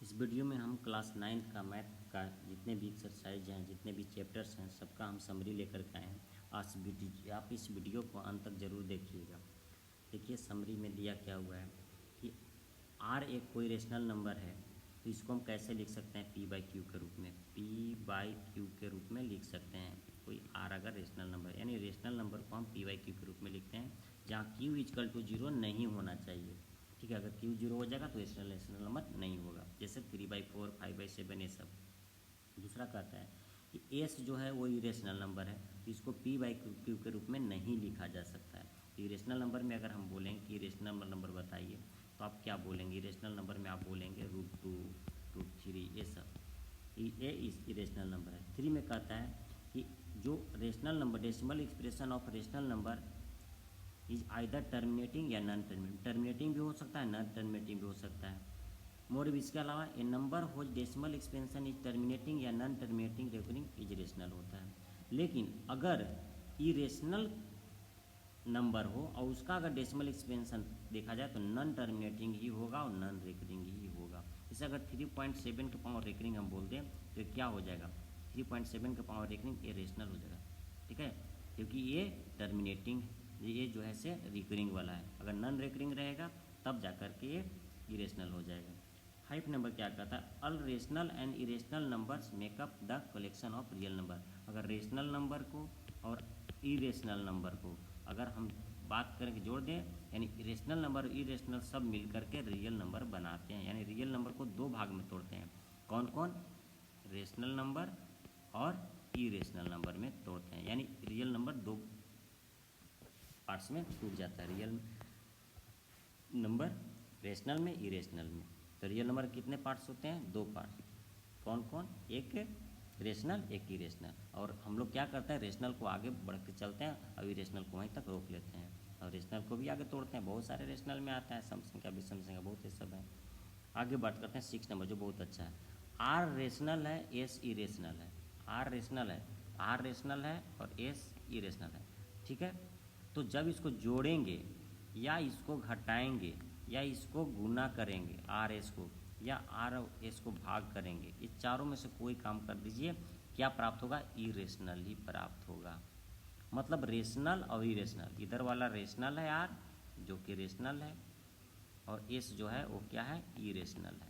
इस वीडियो में हम क्लास 9 का मैथ का जितने भी एक्सरसाइज हैं, जितने भी चैप्टर्स हैं, सबका हम समरी लेकर के आए हैं। आप इस वीडियो को अंत तक ज़रूर देखिएगा। देखिए समरी में दिया क्या हुआ है कि आर एक कोई रेशनल नंबर है, तो इसको हम कैसे लिख सकते हैं, पी बाई क्यू के रूप में। पी बाई क्यू के रूप में लिख सकते हैं कोई आर अगर रेशनल नंबर, यानी रेशनल नंबर को हम पी बाई क्यू के रूप में लिखते हैं जहाँ क्यू इजकल टू 0 नहीं होना चाहिए। ठीक है, अगर क्यू 0 हो जाएगा तो रेशनल नंबर नहीं होगा, जैसे 3/4, 5/7 ये सब। दूसरा कहता है कि एस जो है वो इरेशनल नंबर है, तो इसको पी बाई क्यू के रूप में नहीं लिखा जा सकता है। तो इरेशनल नंबर में अगर हम बोलेंगे कि इरेशनल नंबर बताइए, तो आप क्या बोलेंगे? इरेशनल नंबर में आप बोलेंगे √2, √3 ये सब। ये इरेशनल नंबर है। 3 में कहता है कि जो rational number, decimal expression of rational number is either terminating या नॉन टर्मिनेटिंग। टर्मिनेटिंग भी हो सकता है, नॉन टर्मिनेटिंग भी हो सकता है। मोर इसके अलावा ए नंबर हो डेसिमल एक्सपेंशन इज टर्मिनेटिंग या non terminating recurring is rational होता है। लेकिन अगर इरेशनल नंबर हो और उसका अगर डेसिमल एक्सपेंशन देखा जाए तो नॉन टर्मिनेटिंग ही होगा और नॉन रेकरिंग ही होगा। जैसे अगर 3.7 के पावर रेकरिंग हम बोल दें तो क्या हो जाएगा? 3.7 के पावर रेकरिंग ये रेशनल हो जाएगा। ठीक है, क्योंकि ये टर्मिनेटिंग, ये जो है से रिकरिंग वाला है। अगर नॉन रेकरिंग रहेगा तब जा कर के ये इरेशनल हो जाएगा। 5 नंबर क्या कहता है? All rational and irrational numbers makeup the collection of real number. अगर रेशनल नंबर को और इरेशनल नंबर को अगर हम बात करें कि जोड़ दें, यानी इरेशनल नंबर इरेशनल सब मिल करके रियल नंबर बनाते हैं। यानी रियल नंबर को दो भाग में तोड़ते हैं। कौन कौन? रेशनल नंबर और इरेशनल नंबर में तोड़ते हैं। यानी रियल नंबर दो पार्ट्स में टूट जाता है। रियल नंबर रेशनल में, इरेशनल में। तो रियल नंबर कितने पार्ट्स होते हैं? दो पार्ट्स। कौन कौन? एक रेशनल, एक इरेशनल। और हम लोग क्या करते हैं, रेशनल को आगे बढ़ के चलते हैं और इरेशनल को वहीं तक रोक लेते हैं, और रेशनल को भी आगे तोड़ते हैं। बहुत सारे रेशनल में आता है, सम संख्या, विषम संख्या, बहुत ये सब है। आगे बात करते हैं 6 नंबर, जो बहुत अच्छा है। आर रेशनल है, एस इरेशनल है। आर रेशनल है, आर रेशनल है और एस इरेशनल है। ठीक है, तो जब इसको जोड़ेंगे या इसको घटाएंगे या इसको गुना करेंगे, आर एस को, या आर एस को भाग करेंगे, इस चारों में से कोई काम कर दीजिए, क्या प्राप्त होगा? इरेशनल ही प्राप्त होगा। मतलब रेशनल और इरेशनल, इधर वाला रेशनल है आर जो कि रेशनल है, और एस जो है वो क्या है? इरेशनल है।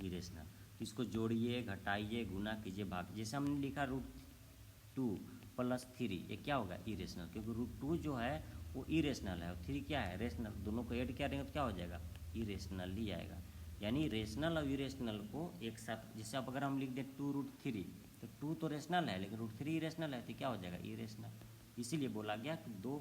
इरेशनल, तो इसको जोड़िए, घटाइए, गुना कीजिए, भाग। जैसे हमने लिखा √2 + 3, ये क्या होगा? इरेशनल, क्योंकि √2 जो है वो इरेशनल है और 3 क्या है? रेशनल। दोनों को ऐड करेंगे तो क्या हो जाएगा? इरेशनल ही आएगा। यानी रेशनल और इरेशनल को एक साथ, जैसे अब अगर हम लिख दें 2√3, तो 2 तो रेशनल है लेकिन √3 इरेशनल है, तो क्या हो जाएगा? इरेशनल। इसीलिए बोला गया कि दो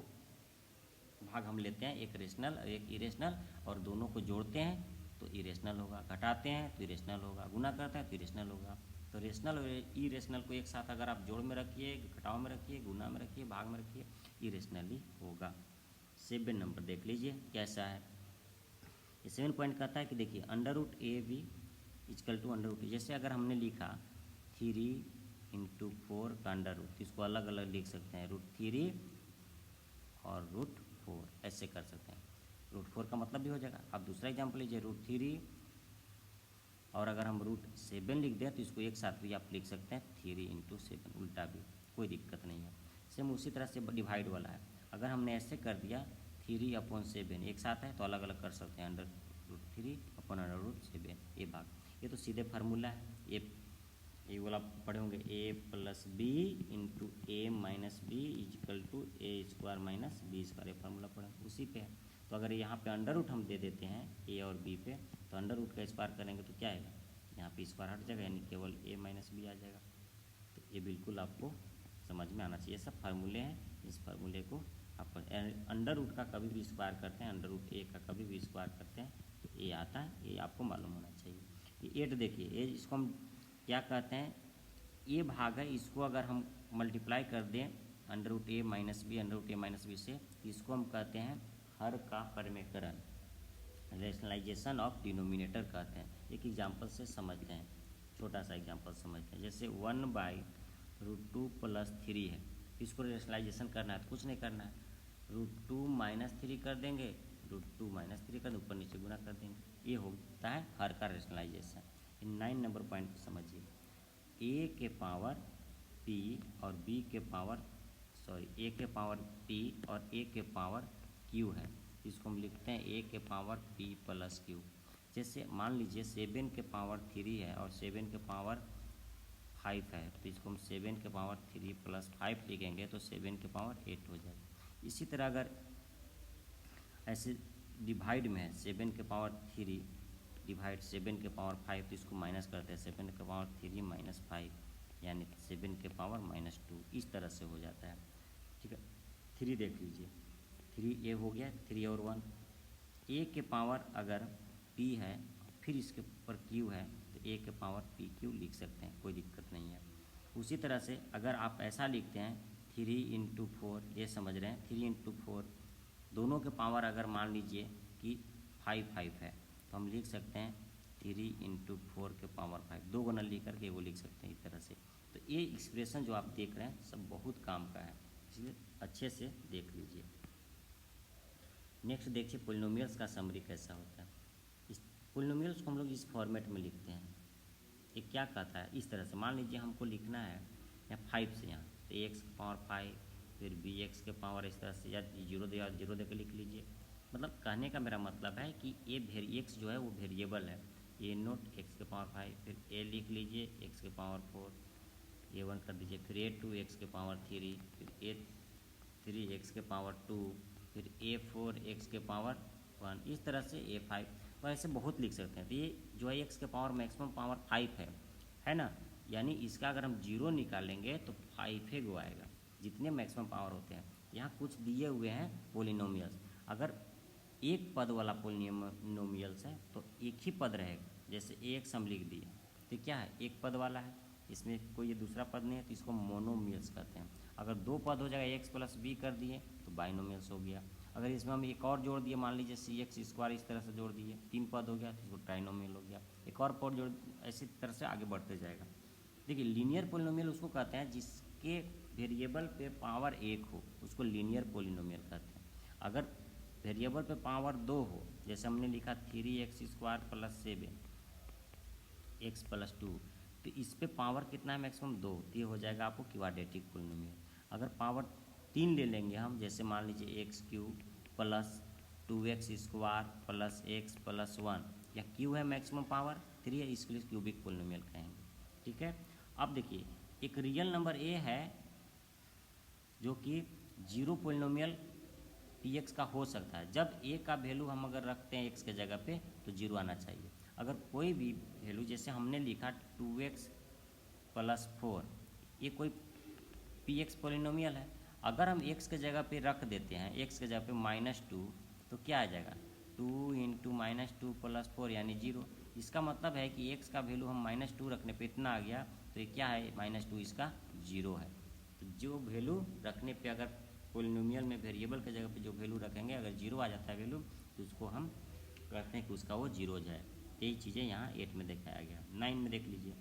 भाग हम लेते हैं, एक रेशनल और एक इरेशनल, और दोनों को जोड़ते हैं तो इरेशनल होगा, घटाते हैं तो इरेशनल होगा, गुना करते हैं तो इरेशनल होगा। तो रेशनल और इरेशनल को एक साथ अगर आप जोड़ में रखिए, घटाव में रखिए, गुना में रखिए, भाग में रखिए, इरेशनल ही होगा। 7 नंबर देख लीजिए कैसा है। ये 7 पॉइंट कहता है कि देखिए √AB = √2। जैसे अगर हमने लिखा 3 × 4 का √, तो इसको अलग अलग लिख सकते हैं, √3 और √4 ऐसे कर सकते हैं। √4 का मतलब भी हो जाएगा। अब दूसरा एग्जाम्पल लीजिए, √3, और अगर हम √7 लिख दें तो इसको एक साथ भी आप लिख सकते हैं 3 × 7, उल्टा भी, कोई दिक्कत नहीं है। सेम उसी तरह से डिवाइड वाला है। अगर हमने ऐसे कर दिया 3/7 एक साथ है तो अलग अलग कर सकते हैं, √3/√7 ये भाग। ये तो सीधे फार्मूला है, ये वाला पढ़े होंगे, a + b × a - b = a² - b², ये फार्मूला पढ़े, उसी पे है। तो अगर यहाँ पे अंडर रूट हम दे देते हैं a और b पे, तो अंडर रूट का स्क्वायर करेंगे तो क्या आएगा? यहाँ पे स्क्वायर हट जाएगा, यानी केवल a - b आ जाएगा। तो ये बिल्कुल आपको समझ में आना चाहिए। सब फार्मूले हैं, इस फार्मूले को आप अंडर रूट का कभी भी स्क्वायर करते हैं, √a का कभी भी स्क्वायर करते हैं तो a आता है, ये आपको मालूम होना चाहिए। ये 8 देखिए, ये इसको हम क्या कहते हैं? ये भाग है, इसको अगर हम मल्टीप्लाई कर दें √a - b, √a - b से, इसको हम कहते हैं हर का परमेकरण, रेशनलाइजेशन ऑफ डिनोमिनेटर कहते हैं। एक एग्जाम्पल से समझते हैं, छोटा सा एग्जाम्पल समझते हैं। जैसे 1/√2 + 3 है, इसको रेशनलाइजेशन करना है तो कुछ नहीं करना है, √2 - 3 कर देंगे, √2 - 3 कर ऊपर नीचे गुना कर देंगे, ये होता है हर का रेशनलाइजेशन। इन 9 नंबर पॉइंट को समझिए। ए के पावर पी और बी के पावर ए के पावर पी और ए के पावर क्यू है, इसको हम लिखते हैं ए के पावर पी प्लस क्यू। जैसे मान लीजिए 7 के पावर 3 है और 7 के पावर 5 है, तो इसको हम 7 के पावर 3 प्लस 5 लिखेंगे तो 7 के पावर 8 हो जाएगा। इसी तरह अगर ऐसे डिवाइड में है 7 के पावर 3 डिवाइड 7 के पावर 5, तो इसको माइनस करते हैं 7 के पावर 3 माइनस 5 यानी 7 के पावर -2, इस तरह से हो जाता है। ठीक है, 3 देख लीजिए, 3 ए हो गया, 3 और 1। ए के पावर अगर पी है फिर इसके ऊपर क्यू है तो ए के पावर पी क्यू लिख सकते हैं, कोई दिक्कत नहीं है। उसी तरह से अगर आप ऐसा लिखते हैं 3 × 4, ये समझ रहे हैं 3 × 4 दोनों के पावर अगर मान लीजिए कि 5 है तो हम लिख सकते हैं 3 × 4 के पावर 5, 2 गुना लिख करके वो लिख सकते हैं इस तरह से। तो ये एक्सप्रेशन जो आप देख रहे हैं सब बहुत काम का है, इसलिए अच्छे से देख लीजिए। नेक्स्ट देखिए पोलिनोमियल्स का समरी कैसा होता है। इस पोलिनोमियल्स को हम लोग इस फॉर्मेट में लिखते हैं। ये क्या कहता है, इस तरह से मान लीजिए हमको लिखना है यहाँ 5 से यहाँ, तो एक्स के पावर 5 फिर बी एक्स के पावर इस तरह से या जीरो दे के लिख लीजिए। मतलब कहने का मेरा मतलब है कि ये एक्स जो है वो वेरिएबल है, ए नोट एक्स के पावर 5 फिर ए लिख लीजिए एक्स के पावर 4 A1 कर दीजिए, फिर A2 एक्स के पावर 3 फिर A3 एक्स के पावर 2 फिर A4 एक्स के पावर 1, इस तरह से A5, तो ऐसे बहुत लिख सकते हैं। तो ये जो है एक्स के पावर मैक्सिमम पावर 5 है ना, यानी इसका अगर हम 0 निकालेंगे तो 5 गो आएगा, जितने मैक्सिमम पावर होते हैं। यहाँ कुछ दिए हुए हैं पोलिनोमियल्स, अगर एक पद वाला पोलिनोमियल्स है तो एक ही पद रहेगा, जैसे एक्स हम लिख दिए तो क्या है एक पद वाला है, इसमें कोई ये दूसरा पद नहीं है, तो इसको मोनोमियल्स कहते हैं। अगर 2 पद हो जाएगा एक्स प्लस बी कर दिए तो बाइनोमियल्स हो गया। अगर इसमें हम एक और जोड़ दिए, मान लीजिए CX² इस तरह से जोड़ दिए, 3 पद हो गया तो इसको ट्राइनोमियल हो गया, एक और पद जोड़, ऐसी तरह से आगे बढ़ते जाएगा। देखिए लीनियर पोलिनोमियल उसको कहते हैं जिसके वेरिएबल पे पावर 1 हो, उसको लीनियर पोलिनोमियल कहते हैं। अगर वेरिएबल पे पावर 2 हो, जैसे हमने लिखा 3x² + 7x + 2, तो इस पे पावर कितना है मैक्सिमम 2, तो ये हो जाएगा आपको क्वाड्रेटिक पोलिनोमियल। अगर पावर 3 ले लेंगे हम, जैसे मान लीजिए x³ + 2x² + x + 1, या q है मैक्सिमम पावर 3 है, इसके लिए क्यूबिक पोलिनोमियल कहेंगे। ठीक है, अब देखिए एक रियल नंबर a है जो कि 0 पोलिनोमियल px का हो सकता है। जब a का वैल्यू हम अगर रखते हैं x के जगह पे तो 0 आना चाहिए। अगर कोई भी वैल्यू जैसे हमने लिखा 2x + 4, ये कोई px पोलिनोमियल है, अगर हम x के जगह पे रख देते हैं, x के जगह पे -2, तो क्या आ जाएगा 2 × -2 + 4 यानी 0। इसका मतलब है कि x का वैल्यू हम -2 रखने पे इतना आ गया, तो ये क्या है -2 इसका 0 है। तो जो वैल्यू रखने पे अगर पोलिनोमियल में वेरिएबल के जगह पे जो वैल्यू रखेंगे अगर 0 आ जाता है वैल्यू, तो उसको हम कहते हैं कि उसका वो 0 है। यही चीज़ें यहाँ 8 में दिखाया गया। 9 में देख लीजिए,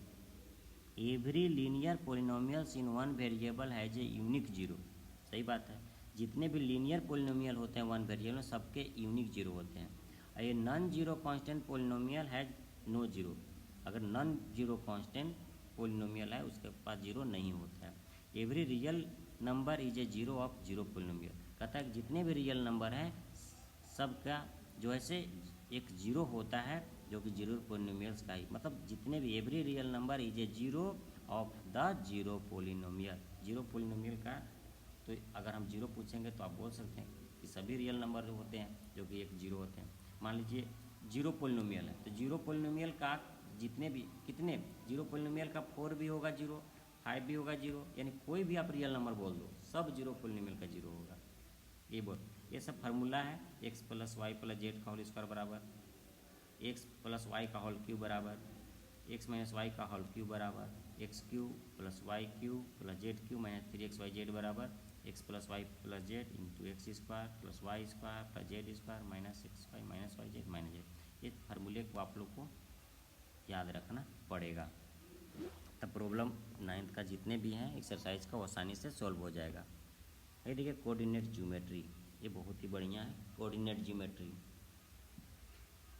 every linear polynomials in one variable has a unique 0। सही बात है, जितने भी लीनियर पोलिनोमियल होते हैं वन वेरिएबल में सबके यूनिक 0 होते हैं। ये non zero constant polynomial has no 0, अगर नॉन जीरो कांस्टेंट पोलिनोमियल है उसके पास 0 नहीं होता है। Every real number is a 0 of 0 polynomial, कहता है कि जितने भी रियल नंबर हैं सबका जो है से एक 0 होता है, जो कि 0 पोलिनोमियल्स का ही मतलब जितने भी every real number is a 0 of the 0 polynomial, 0 polynomial का। तो अगर हम 0 पूछेंगे तो आप बोल सकते हैं कि सभी रियल नंबर जो होते हैं जो कि एक 0 होते हैं। मान लीजिए 0 पोलिनोमियल है, तो 0 पोलिनोमियल का जितने भी कितने 0 पोलिनोमियल का 4 भी होगा 0, 5 भी होगा 0, यानी कोई भी आप रियल नंबर बोल दो सब 0 पोलिनोमियल का 0 होगा। ये बोल, ये सब फार्मूला है x + y + z का होल स्क्वायर बराबर x + y का होल क्यूब बराबर x - y का होल क्यूब बराबर x³ + y³ + z³ - 3xyz बराबर x + y + z × x² + y² + z² - xy - yz - z। ये फार्मूले को आप लोग को याद रखना पड़ेगा, तब प्रॉब्लम 9th का जितने भी हैं एक्सरसाइज का आसानी से सॉल्व हो जाएगा। ये देखिए कोऑर्डिनेट ज्योमेट्री, ये बहुत ही बढ़िया है। कोऑर्डिनेट ज्योमेट्री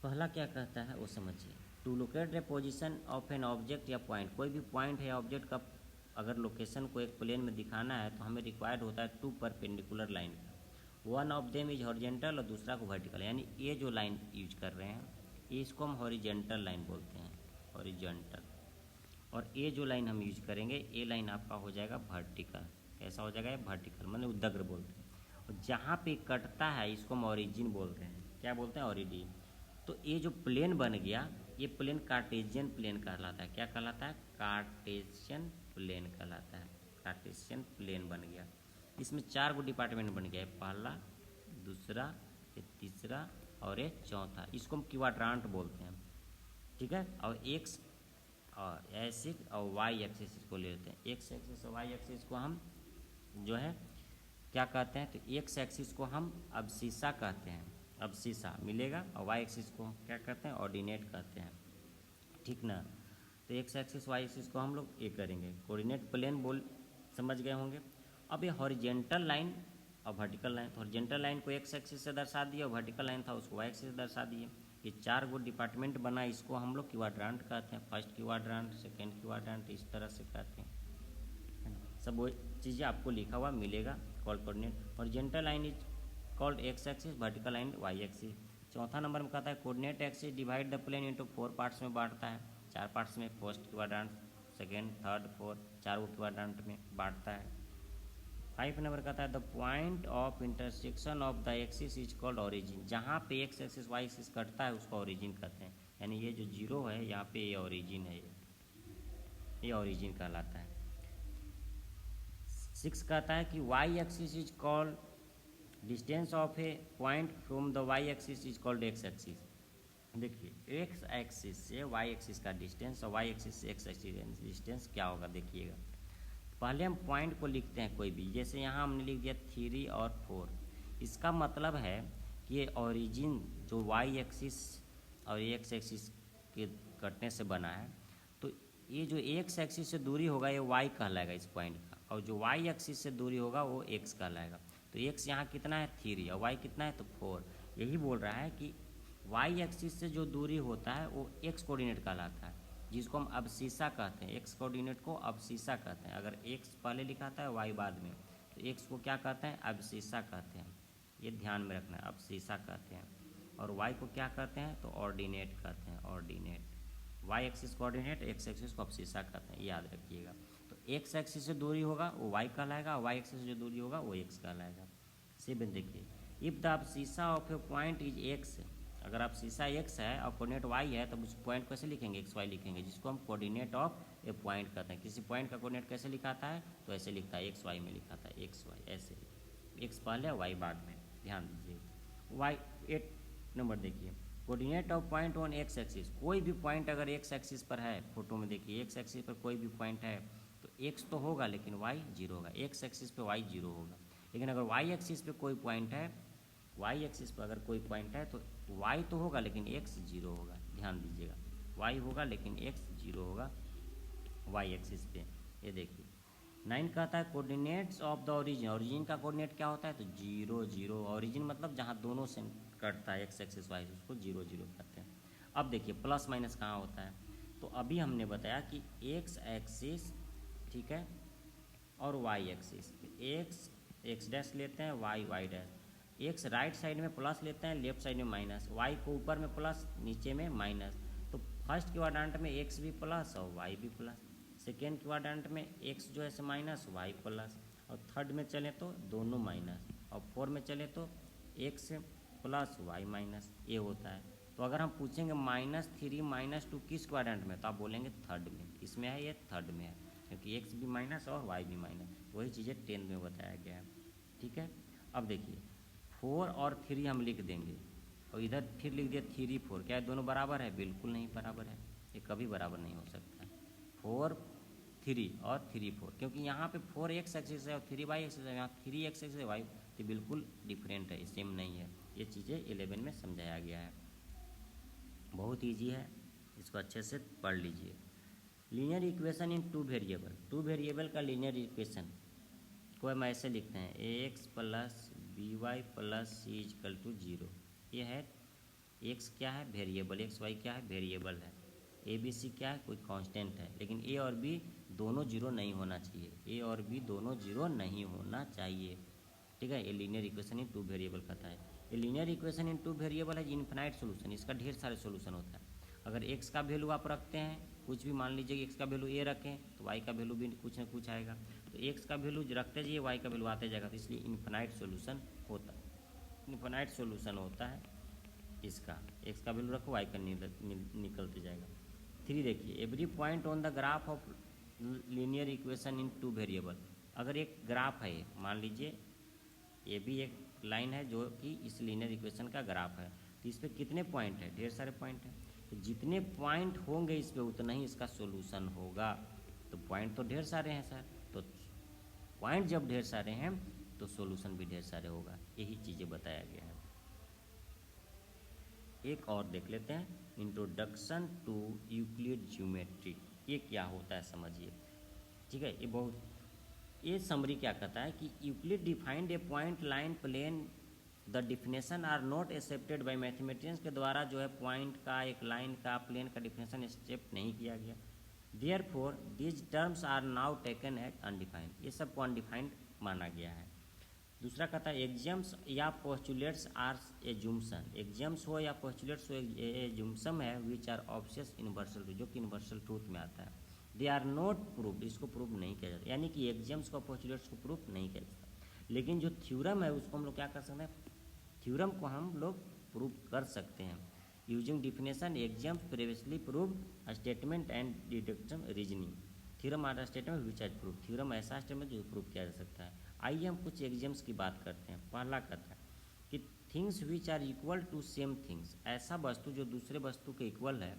पहला क्या कहता है वो समझिए। To locate the position of an object या पॉइंट, कोई भी पॉइंट है ऑब्जेक्ट का अगर लोकेशन को एक प्लेन में दिखाना है तो हमें रिक्वायर्ड होता है टू परपेंडिकुलर लाइन का। One of them is horizontal और दूसरा को वर्टिकल, यानी ये जो लाइन यूज कर रहे हैं ये इसको हम हॉरिजेंटल लाइन बोलते हैं, हॉरिजेंटल। और ये जो लाइन हम यूज करेंगे ये लाइन आपका हो जाएगा वर्टिकल। कैसा हो जाएगा ये? वर्टिकल, मतलब उद्दग्र बोलते हैं। और जहाँ पे कटता है इसको हम ऑरिजिन बोलते हैं। क्या बोलते हैं? ऑरिजिन। तो ये जो प्लेन बन गया ये प्लेन कार्टेशियन प्लेन कहलाता है। क्या कहलाता है? कार्टेशियन प्लेन कहलाता है। कार्टेशियन प्लेन बन गया। इसमें 4 गो डिपार्टमेंट बन गया है, पहला, दूसरा, ये तीसरा और ये चौथा। इसको हम क्वाड्रांट बोलते हैं, ठीक है। और एक्स और एक्सिस और वाई एक्सिस को लेते हैं। एक्स एक्सिस और वाई एक्सिस को हम जो है क्या कहते हैं? तो एक्स एक्सिस को हम अब्सिसा कहते हैं, अब्सिसा मिलेगा। और वाई एक्सिस को हम क्या कहते हैं? ऑर्डिनेट कहते हैं, ठीक ना। तो एक्स एक्सिस वाई एक्सिस को हम लोग ये करेंगे कोऑर्डिनेट प्लेन बोल, समझ गए होंगे। अब ये हॉरिजेंटल लाइन और वर्टिकल लाइन, तो हॉरिजेंटल लाइन को एक्स एक्सिस से दर्शा दिए और वर्टिकल लाइन था उसको वाई एक्सिस से दर्शा दिए। ये 4 गो डिपार्टमेंट बना, इसको हम लोग क्वाड्रांट कहते हैं। फर्स्ट क्वाड्रांट, सेकेंड क्वाड्रांट, इस तरह से कहते हैं, है ना। सब वो चीज़ें आपको लिखा हुआ मिलेगा। Called coordinate horizontal line is called X axis, vertical line Y axis. चौथा नंबर में कहता है coordinate axis divide the plane into 4 parts में बांटता है। 4 पार्ट्स में, first quadrant, second, third, fourth, 4 गो क्वाड्रांट में बांटता है। 5 नंबर कहता है the point of intersection of the axis is called origin. जहाँ पे एक्स एक्सिस वाई एक्सिस कटता है उसको ऑरिजिन कहते हैं। यानी ये जो जीरो है यहाँ पे ये ऑरिजिन है, ये ऑरिजिन कहलाता है। 6 कहता है कि Y axis is called distance of a point from the Y axis is called X axis. देखिए एक्स एक्सिस से वाई एक्सिस का डिस्टेंस और वाई एक्सिस से एक्स एक्सिस डिस्टेंस क्या होगा देखिएगा। पहले हम पॉइंट को लिखते हैं कोई भी, जैसे यहाँ हमने लिख दिया 3 और 4। इसका मतलब है कि ये ऑरिजिन जो वाई एक्सिस और एक्स एक्सिस के कटने से बना है, तो ये जो एक्स एक्सिस से दूरी होगा ये वाई कहलाएगा इस पॉइंट का, और जो वाई एक्सिस से दूरी होगा वो एक्स कहलाएगा। तो एक्स यहाँ कितना है? 3 और वाई कितना है? तो 4। यही बोल रहा है कि वाई एक्सिस से जो दूरी होता है वो एक्स कोऑर्डिनेट कहलाता है, जिसको हम अब्सिसा कहते हैं। एक्स कोऑर्डिनेट को अब्सिसा कहते हैं। अगर एक्स पहले लिखाता है वाई बाद में, तो एक्स को क्या कहते हैं? अब्सिसा कहते हैं। ये ध्यान में रखना है, अब्सिसा कहते हैं। और वाई को क्या कहते हैं? तो ऑर्डिनेट कहते हैं, ordinate. Y axis coordinate, X axis को अब्सिसा कहते हैं, याद रखिएगा। तो एक्स एक्सिस से दूरी होगा वो वाई कहलाएगा, वाई एक्सिस से जो दूरी होगा वो एक्स कहलाएगा। सेवन देखिए, if the abscissa of a point is X, अगर आप शीशा एक्स है और कोऑर्डिनेट वाई है तब उस पॉइंट कैसे लिखेंगे? एक्स वाई लिखेंगे, जिसको हम कोऑर्डिनेट ऑफ ए पॉइंट कहते हैं। किसी पॉइंट का कोऑर्डिनेट कैसे लिखाता है? तो ऐसे लिखता है, एक्स वाई में लिखाता है, एक्स वाई ऐसे, एक्स पहले वाई बाद में, ध्यान दीजिए। वाई 8 नंबर देखिए, coordinate of point on x axis. कोई भी पॉइंट अगर एक्स एक्सिस पर है, फोटो में देखिए एक्स एक्सिस पर कोई भी पॉइंट है तो एक्स तो होगा लेकिन वाई जीरो होगा। एक्स एक्सिस पे वाई जीरो होगा, लेकिन अगर वाई एक्सिस पे कोई पॉइंट है, वाई एक्सिस पर अगर कोई पॉइंट है तो वाई तो होगा लेकिन एक्स जीरो होगा। ध्यान दीजिएगा, वाई होगा लेकिन एक्स जीरो होगा वाई एक्सिस पे। ये देखिए 9 कहता है coordinates of the origin. Origin का कोऑर्डिनेट क्या होता है? तो 0 0। ओरिजिन मतलब जहाँ दोनों से कटता है एक्स एक्सिस वाई, उसको 0 0 कहते हैं। अब देखिए प्लस माइनस कहाँ होता है? तो अभी हमने बताया कि एक्स एक्सिस, ठीक है, और Y axis, X X dash लेते हैं, Y Y dash. X right side में प्लस लेते हैं, लेफ्ट साइड में माइनस, वाई को ऊपर में प्लस नीचे में माइनस। तो फर्स्ट क्वाड्रेंट में एक्स भी प्लस और वाई भी प्लस, सेकेंड क्वाड्रेंट में एक्स जो है से माइनस वाई प्लस, और थर्ड में चले तो दोनों माइनस, और 4 में चले तो एक्स प्लस वाई माइनस, ये होता है। तो अगर हम पूछेंगे -3 -2 किस क्वाड्रेंट में, तो आप बोलेंगे थर्ड में। इसमें है ये थर्ड में है, क्योंकि एक्स भी माइनस और वाई भी माइनस। वही चीज़ें 10 में बताया गया है, ठीक है। अब देखिए 4 और 3 हम लिख देंगे, और इधर फिर लिख दिया 3 4। क्या दोनों बराबर है? बिल्कुल नहीं बराबर है, ये कभी बराबर नहीं हो सकता। 4 3 और 3 4, क्योंकि यहाँ पे 4 एक्स एक्सिस है और 3 वाई एक्सिस है, यहाँ 3 एक्स एक्सिस है वाई, तो बिल्कुल डिफरेंट है, सेम नहीं है। ये चीज़ें 11 में समझाया गया है, बहुत ईजी है, इसको अच्छे से पढ़ लीजिए। Linear equation in 2 variable. 2 variable का लीनियर इक्वेशन को हम ऐसे लिखते हैं, ax plus B Y plus C equal to 0। ये है एक्स क्या है? वेरिएबल। एक्स वाई क्या है? वेरिएबल है। ए बी सी क्या है? कोई कांस्टेंट है। लेकिन ए और बी दोनों जीरो नहीं होना चाहिए। ए और बी दोनों जीरो नहीं होना चाहिए। ठीक है, ये लीनियर इक्वेशन इन टू वेरिएबल कहता है। ये लीनियर इक्वेशन इन टू वेरिएबल है इनफिनाइट सोल्यूशन, इसका ढेर सारे सोल्यूशन होता है। अगर एक्स का वैल्यू आप रखते हैं कुछ भी, मान लीजिए कि एक्स का वैल्यू ए रखें तो वाई का वैल्यू भी कुछ ना कुछ आएगा। तो एक्स का वैल्यू रखते जाइए, वाई का वैल्यू आते जाएगा, तो इसलिए इनफिनाइट सोल्यूशन होता है। इनफिनाइट सोल्यूशन होता है इसका। एक्स का वैल्यू रखो, वाई का निकलते जाएगा। 3 देखिए, every point on the graph of linear equation in two variable. अगर एक ग्राफ है, मान लीजिए ये भी एक लाइन है जो कि इस लीनियर इक्वेशन का ग्राफ है, तो इस पर कितने पॉइंट है? ढेर सारे पॉइंट हैं। तो जितने पॉइंट होंगे इस पर उतना ही इसका सोल्यूशन होगा। तो पॉइंट तो ढेर सारे हैं सर, तो पॉइंट जब ढेर सारे हैं तो सोल्यूशन भी ढेर सारे होगा। यही चीज़ें बताया गया है। एक और देख लेते हैं, इंट्रोडक्शन टू यूक्लिड ज्योमेट्री। ये क्या होता है समझिए। ठीक है, ये समरी क्या कहता है कि Euclid defined a point line plane the definition are not accepted by mathematicians के द्वारा जो है पॉइंट का, एक लाइन का, प्लेन का डिफिनेशन एक्सेप्ट नहीं किया गया। Therefore these terms are now taken as undefined, ये सब को अनडिफाइंड माना गया है। दूसरा कहता है एग्जाम्स या पोस्टुलेट्स आर एजुम्सन। एग्जाम्स हो या पोस्टुलेट्स हो, एजुम्सन है which are obvious universal truth, जो कि यूनिवर्सल ट्रूथ में आता है। दे आर नॉट प्रूफ, इसको प्रूफ नहीं किया जाता, यानी कि एग्जाम्स को पोस्टुलेट्स को प्रूफ नहीं किया जाता। लेकिन जो थ्योरम है उसको हम लोग क्या कर सकते हैं? थ्योरम को हम लोग प्रूफ कर सकते हैं using definition axioms previously prove statement and deduction reasoning. Theorem are statement which are proof, theorem ऐसा स्टेटमेंट जो प्रूफ किया जा सकता है। आइए हम कुछ एग्जाम्स की बात करते हैं। पहला कहता है कि things which are equal to same things, ऐसा वस्तु जो दूसरे वस्तु के इक्वल है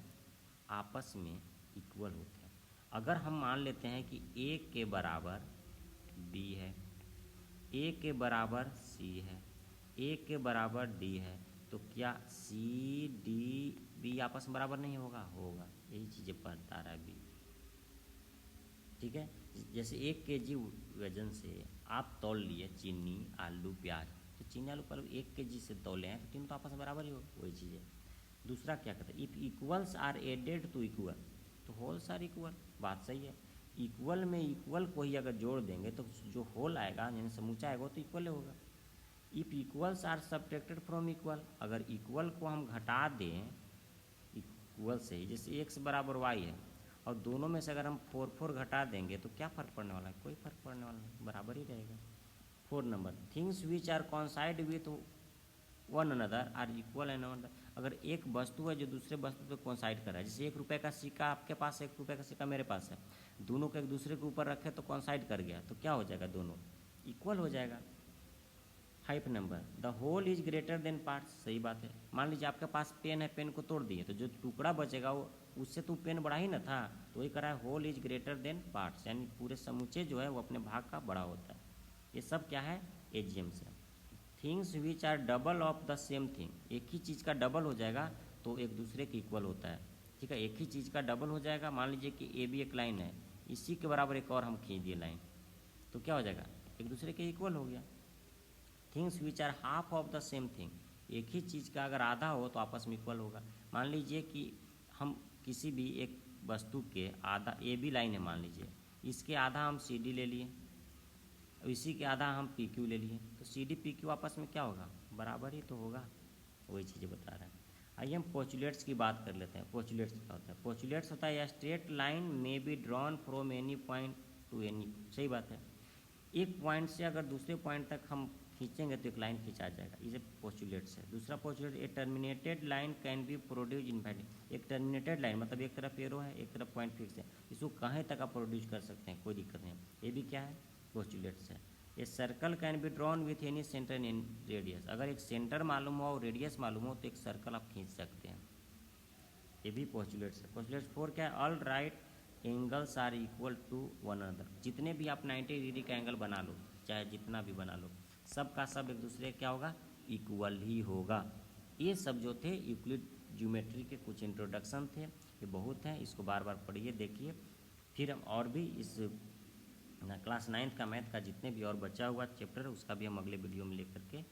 आपस में इक्वल होते हैं। अगर हम मान लेते हैं कि ए के बराबर बी है, ए के बराबर सी है, ए के बराबर डी है, तो क्या सी डी बी आपस में बराबर नहीं होगा? होगा। यही चीज़ें बता रहा है बी। ठीक है, जैसे 1 kg वजन से आप तौल लिए चीनी, आलू, प्याज, तो चीनी, आलू, प्याज 1 kg से तौले हैं तो तीनों तो आपस में बराबर ही हो, वही चीज़ है। दूसरा क्या कहता है, if equals are added to equal, तो होल्स आर इक्वल। बात सही है, इक्वल में इक्वल को ही अगर जोड़ देंगे तो जो होल आएगा यानी समूचा आएगा वो तो इक्वल होगा। If equals are subtracted from equal, अगर इक्वल को हम घटा दें इक्वल से ही, जैसे एक्स बराबर वाई है और दोनों में से अगर हम 4 घटा देंगे तो क्या फ़र्क पड़ने वाला है? कोई फ़र्क पड़ने वाला नहीं, बराबर ही रहेगा। 4 number, things which are coincide with one another are equal and another. अगर एक वस्तु है जो दूसरे वस्तु पे कॉन्साइड कर रहा है, जैसे 1 रुपये का सिक्का आपके पास है, 1 रुपये का सिक्का मेरे पास है, दोनों को एक दूसरे के ऊपर रखे तो कॉन्साइड कर गया, तो क्या हो जाएगा? दोनों इक्वल हो जाएगा। 5 number, the whole is greater than parts, सही बात है। मान लीजिए आपके पास पेन है, पेन को तोड़ दिए तो जो टुकड़ा बचेगा वो उससे तो पेन बड़ा ही ना था, तो वही करा है whole is greater than parts, यानी पूरे समूचे जो है वो अपने भाग का बड़ा होता है। ये सब क्या है? एजीएम्स है। Things which are double of the same thing, एक ही चीज़ का डबल हो जाएगा तो एक दूसरे के इक्वल होता है। ठीक है, एक ही चीज़ का डबल हो जाएगा, मान लीजिए कि ए बी एक लाइन है, इसी के बराबर एक और हम खींच दिए लाइन, तो क्या हो जाएगा? एक दूसरे के इक्वल हो गया। Things which are half of the same thing, एक ही चीज़ का अगर आधा हो तो आपस में इक्वल होगा। मान लीजिए कि हम किसी भी एक वस्तु के आधा, ए बी लाइन है मान लीजिए, इसके आधा हम सी डी ले लिए और इसी के आधा हम पी क्यू ले लिए, तो सी डी पी क्यू आपस में क्या होगा? बराबर ही तो होगा। वही चीज़ें बता रहे हैं। आइए हम पोस्टुलेट्स की बात कर लेते हैं। पोस्टुलेट्स क्या होता है? पोस्टुलेट्स होता है straight line may be drawn from any point two any, सही बात है। एक पॉइंट से अगर दूसरे पॉइंट तक हम खींचेंगे तो एक लाइन खींचा जाएगा, इसे पोस्टुलेट्स है। दूसरा postulate, A terminated line can be produce infinite, एक टर्मिनेटेड लाइन मतलब एक तरफ एरो है एक तरफ पॉइंट फिक्स है, इसको कहीं तक आप प्रोड्यूस कर सकते हैं, कोई दिक्कत नहीं। ये भी क्या है? पोस्टुलेट्स है। A circle can be drawn with any centre in radius, अगर एक सेंटर मालूम हो और रेडियस मालूम हो तो एक सर्कल आप खींच सकते हैं, ये भी पोस्टुलेट्स है। पोस्टुलेट्स 4 क्या है? All right angles are equal to one another, जितने भी आप 90 डिग्री का एंगल बना लो, चाहे जितना भी बना लो, सब का सब एक दूसरे क्या होगा? इक्वल ही होगा। ये सब जो थे यूक्लिड ज्योमेट्री के कुछ इंट्रोडक्शन थे, ये बहुत हैं, इसको बार बार पढ़िए देखिए। फिर हम और भी इस क्लास 9th का मैथ का जितने भी और बचा हुआ चैप्टर है उसका भी हम अगले वीडियो में लेकर के